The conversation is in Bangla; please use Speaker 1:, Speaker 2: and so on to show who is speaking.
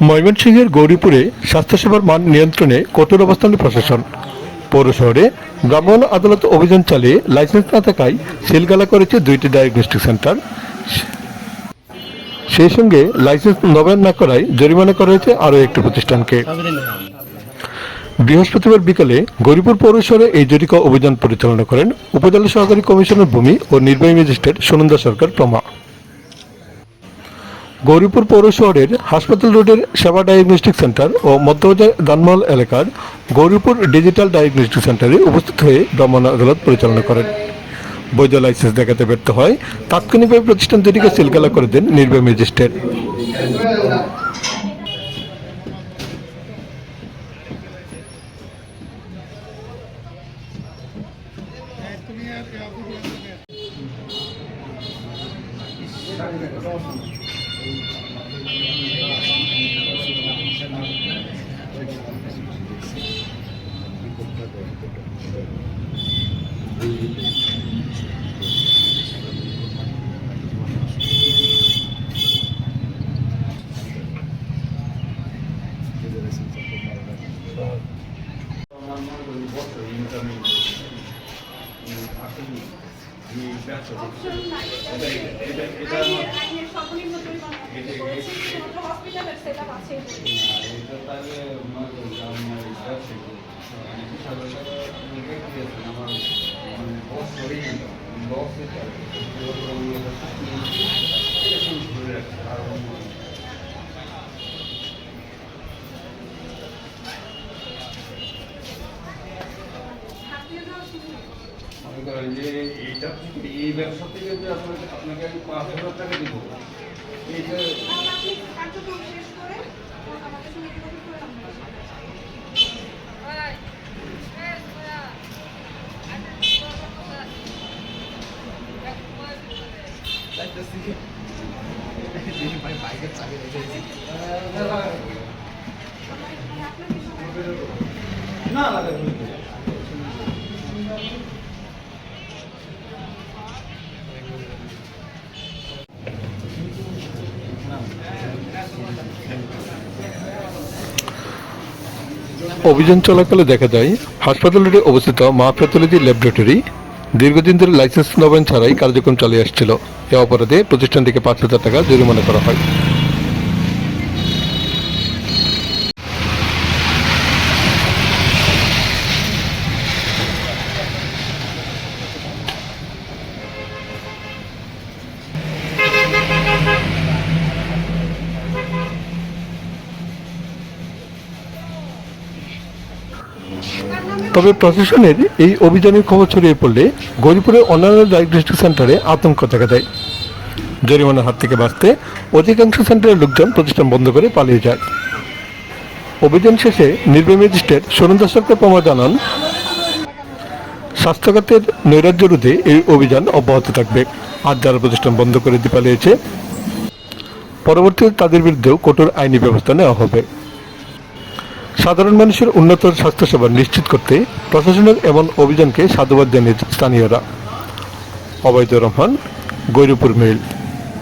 Speaker 1: ময়মনসিংহের গৌরীপুরে স্বাস্থ্যসেবার মান নিয়ন্ত্রণে কঠোর অবস্থানে প্রশাসন। পৌর শহরে ভ্রাম্যমাণ আদালত অভিযান চালিয়ে লাইসেন্স না থাকায় সিলগালা করেছে 2টি ডায়াগনস্টিক সেন্টার। সেই সঙ্গে লাইসেন্স নবায়ন না করায় জরিমানা করা হয়েছে আরও একটি প্রতিষ্ঠানকে। বৃহস্পতিবার বিকালে গৌরীপুর পৌর শহরে এই জরিকা অভিযান পরিচালনা করেন উপজেলা সহকারী কমিশনার ভূমি ও নির্বাহী ম্যাজিস্ট্রেট সুনন্দা সরকার প্রমা। গৌরীপুর পৌর শহরের হাসপাতাল রোডের সেবা ডায়াগনস্টিক সেন্টার ও মধ্যবাজার দানমহল এলাকার গৌরীপুর ডিজিটাল ডায়াগনস্টিক সেন্টারে উপস্থিত হয়ে ভ্রাম্যমাণ আদালত পরিচালনা করেন। বৈধ লাইসেন্স দেখাতে ব্যর্থ হয় তাৎক্ষণিকভাবে প্রতিষ্ঠান দুটিকে সিলগালা করে দেন নির্বাহী ম্যাজিস্ট্রেট।
Speaker 2: এই ব্যবসা থেকে যে আপনাকে আমি 5,000 টাকা দিব এইটা না
Speaker 1: অভিযান চলাকালে দেখা যায় হাসপাতাল রোডে অবস্থিত মা প্যাথোলজি ল্যাবরেটরি দীর্ঘদিন ধরে লাইসেন্স নবায়ন ছাড়াই কার্যক্রম চালিয়ে আসছিল। এ অপরাধে প্রতিষ্ঠানটিকে 5,000 টাকা জরিমানা করা হয়। তবে প্রশাসনের এই অভিযানের খবর ছড়িয়ে পড়লে গৌরীপুরের অন্যান্য ডায়াগনস্টিক সেন্টারে আতঙ্ক দেখা দেয়। জরিমানার হাত থেকে বাঁচতে অধিকাংশ সেন্টারের লোকজন প্রতিষ্ঠান বন্ধ করে পালিয়ে যায়। অভিযান শেষে নির্বাহী ম্যাজিস্ট্রেট সুনন্দা সরকার প্রমা জানান, স্বাস্থ্যখাতের নৈরাজ্য রোধে এই অভিযান অব্যাহত থাকবে। আর যারা প্রতিষ্ঠান বন্ধ করে দিয়ে পালিয়েছে পরবর্তীতে তাদের বিরুদ্ধেও কঠোর আইনি ব্যবস্থা নেওয়া হবে। সাধারণ মানুষের উন্নত স্বাস্থ্যসেবা নিশ্চিত করতে প্রশাসনের এমন অভিযানকে সাধুবাদ জানিয়েছে স্থানীয়রা। অবৈধ রহমান, গৌরীপুর মেইল।